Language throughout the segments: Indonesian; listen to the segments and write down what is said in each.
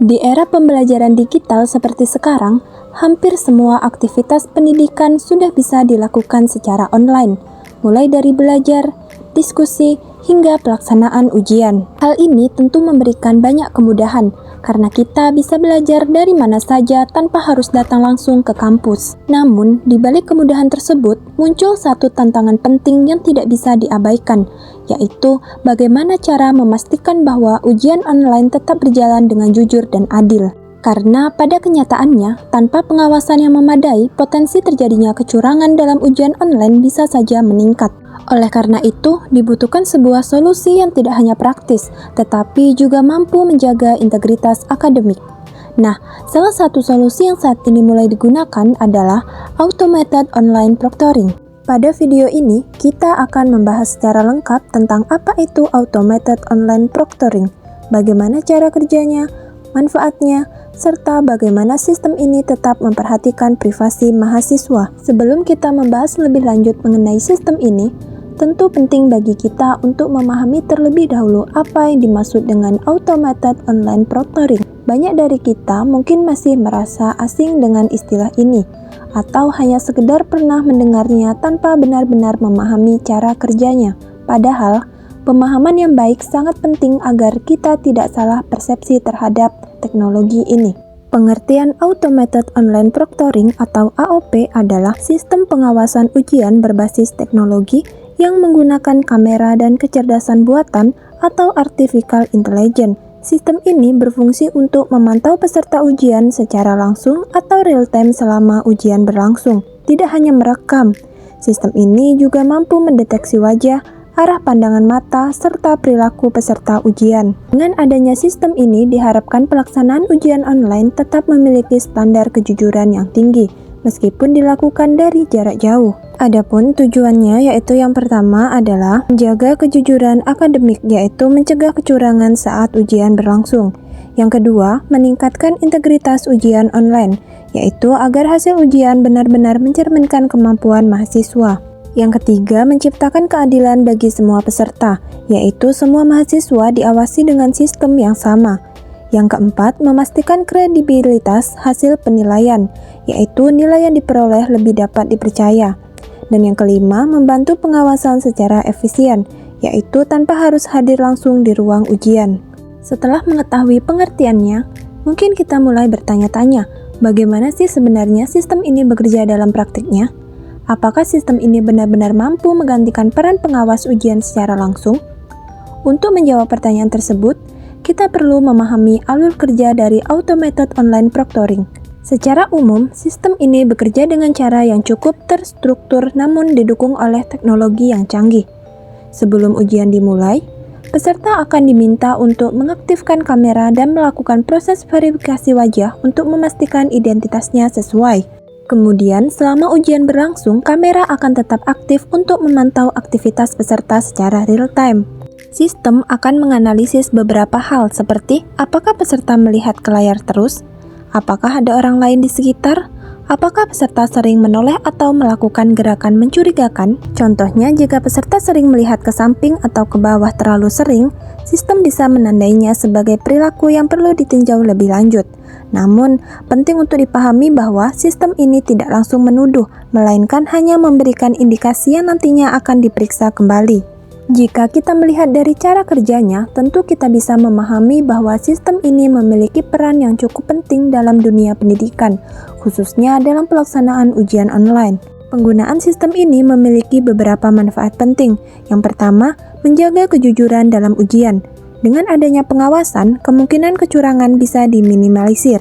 Di era pembelajaran digital seperti sekarang, hampir semua aktivitas pendidikan sudah bisa dilakukan secara online, mulai dari belajar, diskusi, hingga pelaksanaan ujian. Hal ini tentu memberikan banyak kemudahan, karena kita bisa belajar dari mana saja tanpa harus datang langsung ke kampus. Namun, di balik kemudahan tersebut, muncul satu tantangan penting yang tidak bisa diabaikan, yaitu bagaimana cara memastikan bahwa ujian online tetap berjalan dengan jujur dan adil. Karena pada kenyataannya, tanpa pengawasan yang memadai, potensi terjadinya kecurangan dalam ujian online bisa saja meningkat. Oleh karena itu, dibutuhkan sebuah solusi yang tidak hanya praktis, tetapi juga mampu menjaga integritas akademik. Nah, salah satu solusi yang saat ini mulai digunakan adalah Automated Online Proctoring. Pada video ini, kita akan membahas secara lengkap tentang apa itu Automated Online Proctoring, bagaimana cara kerjanya, manfaatnya, serta bagaimana sistem ini tetap memperhatikan privasi mahasiswa. Sebelum kita membahas lebih lanjut mengenai sistem ini, tentu penting bagi kita untuk memahami terlebih dahulu apa yang dimaksud dengan Automated Online Proctoring. Banyak dari kita mungkin masih merasa asing dengan istilah ini, atau hanya sekedar pernah mendengarnya tanpa benar-benar memahami cara kerjanya. Padahal, pemahaman yang baik sangat penting agar kita tidak salah persepsi terhadap teknologi ini. Pengertian Automated Online Proctoring atau AOP adalah sistem pengawasan ujian berbasis teknologi yang menggunakan kamera dan kecerdasan buatan atau artificial intelligence. Sistem ini berfungsi untuk memantau peserta ujian secara langsung atau real-time selama ujian berlangsung. Tidak hanya merekam, sistem ini juga mampu mendeteksi wajah, arah pandangan mata, serta perilaku peserta ujian. Dengan adanya sistem ini, diharapkan pelaksanaan ujian online tetap memiliki standar kejujuran yang tinggi, meskipun dilakukan dari jarak jauh. Adapun tujuannya yaitu yang pertama adalah menjaga kejujuran akademik, yaitu mencegah kecurangan saat ujian berlangsung. Yang kedua, meningkatkan integritas ujian online, yaitu agar hasil ujian benar-benar mencerminkan kemampuan mahasiswa. Yang ketiga, menciptakan keadilan bagi semua peserta, yaitu semua mahasiswa diawasi dengan sistem yang sama. Yang keempat, memastikan kredibilitas hasil penilaian, yaitu nilai yang diperoleh lebih dapat dipercaya. Dan yang kelima, membantu pengawasan secara efisien, yaitu tanpa harus hadir langsung di ruang ujian. Setelah mengetahui pengertiannya, mungkin kita mulai bertanya-tanya, bagaimana sih sebenarnya sistem ini bekerja dalam praktiknya? Apakah sistem ini benar-benar mampu menggantikan peran pengawas ujian secara langsung? Untuk menjawab pertanyaan tersebut, kita perlu memahami alur kerja dari Automated Online Proctoring. Secara umum, sistem ini bekerja dengan cara yang cukup terstruktur namun didukung oleh teknologi yang canggih. Sebelum ujian dimulai, peserta akan diminta untuk mengaktifkan kamera dan melakukan proses verifikasi wajah untuk memastikan identitasnya sesuai. Kemudian, selama ujian berlangsung, kamera akan tetap aktif untuk memantau aktivitas peserta secara real-time. Sistem akan menganalisis beberapa hal seperti apakah peserta melihat ke layar terus, apakah ada orang lain di sekitar, apakah peserta sering menoleh atau melakukan gerakan mencurigakan. Contohnya, jika peserta sering melihat ke samping atau ke bawah terlalu sering, sistem bisa menandainya sebagai perilaku yang perlu ditinjau lebih lanjut. Namun, penting untuk dipahami bahwa sistem ini tidak langsung menuduh, melainkan hanya memberikan indikasi yang nantinya akan diperiksa kembali. Jika kita melihat dari cara kerjanya, tentu kita bisa memahami bahwa sistem ini memiliki peran yang cukup penting dalam dunia pendidikan, khususnya dalam pelaksanaan ujian online. Penggunaan sistem ini memiliki beberapa manfaat penting. Yang pertama, menjaga kejujuran dalam ujian. Dengan adanya pengawasan, kemungkinan kecurangan bisa diminimalisir.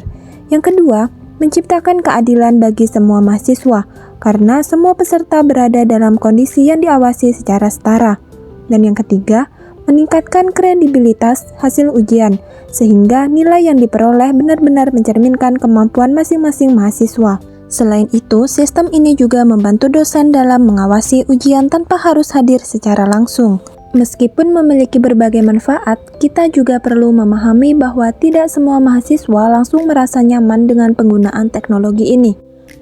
Yang kedua, menciptakan keadilan bagi semua mahasiswa, karena semua peserta berada dalam kondisi yang diawasi secara setara. Dan yang ketiga, meningkatkan kredibilitas hasil ujian, sehingga nilai yang diperoleh benar-benar mencerminkan kemampuan masing-masing mahasiswa. Selain itu, sistem ini juga membantu dosen dalam mengawasi ujian tanpa harus hadir secara langsung. Meskipun memiliki berbagai manfaat, kita juga perlu memahami bahwa tidak semua mahasiswa langsung merasa nyaman dengan penggunaan teknologi ini.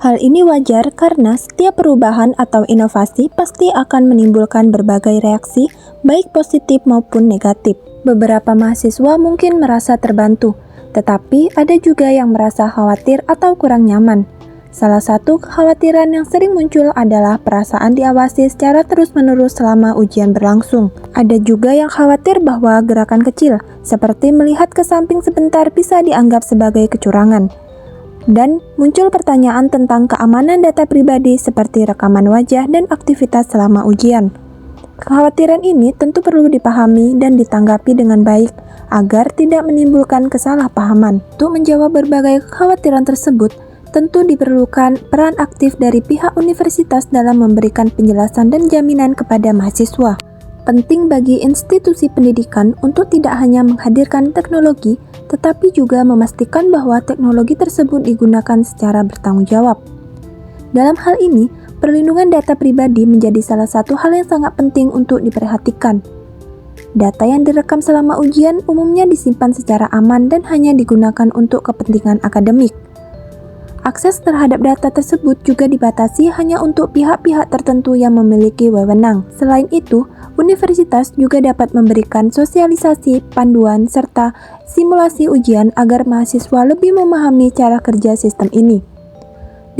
Hal ini wajar karena setiap perubahan atau inovasi pasti akan menimbulkan berbagai reaksi, baik positif maupun negatif. Beberapa mahasiswa mungkin merasa terbantu, Tetapi ada juga yang merasa khawatir atau kurang nyaman. Salah satu kekhawatiran yang sering muncul adalah perasaan diawasi secara terus-menerus selama ujian berlangsung. Ada juga yang khawatir bahwa gerakan kecil, seperti melihat ke samping sebentar, bisa dianggap sebagai kecurangan. Dan muncul pertanyaan tentang keamanan data pribadi seperti rekaman wajah dan aktivitas selama ujian. Kekhawatiran ini tentu perlu dipahami dan ditanggapi dengan baik agar tidak menimbulkan kesalahpahaman. Untuk menjawab berbagai kekhawatiran tersebut, tentu diperlukan peran aktif dari pihak universitas dalam memberikan penjelasan dan jaminan kepada mahasiswa. Penting bagi institusi pendidikan untuk tidak hanya menghadirkan teknologi, tetapi juga memastikan bahwa teknologi tersebut digunakan secara bertanggung jawab. Dalam hal ini, perlindungan data pribadi menjadi salah satu hal yang sangat penting untuk diperhatikan. Data yang direkam selama ujian umumnya disimpan secara aman dan hanya digunakan untuk kepentingan akademik. Akses terhadap data tersebut juga dibatasi hanya untuk pihak-pihak tertentu yang memiliki wewenang. Selain itu, universitas juga dapat memberikan sosialisasi, panduan, serta simulasi ujian agar mahasiswa lebih memahami cara kerja sistem ini.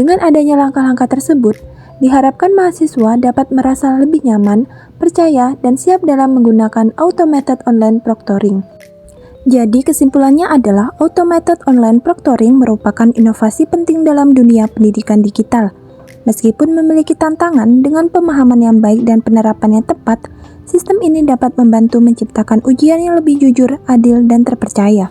Dengan adanya langkah-langkah tersebut, diharapkan mahasiswa dapat merasa lebih nyaman, percaya, dan siap dalam menggunakan automated online proctoring. Jadi kesimpulannya adalah automated online proctoring merupakan inovasi penting dalam dunia pendidikan digital. Meskipun memiliki tantangan, dengan pemahaman yang baik dan penerapan yang tepat, sistem ini dapat membantu menciptakan ujian yang lebih jujur, adil, dan terpercaya.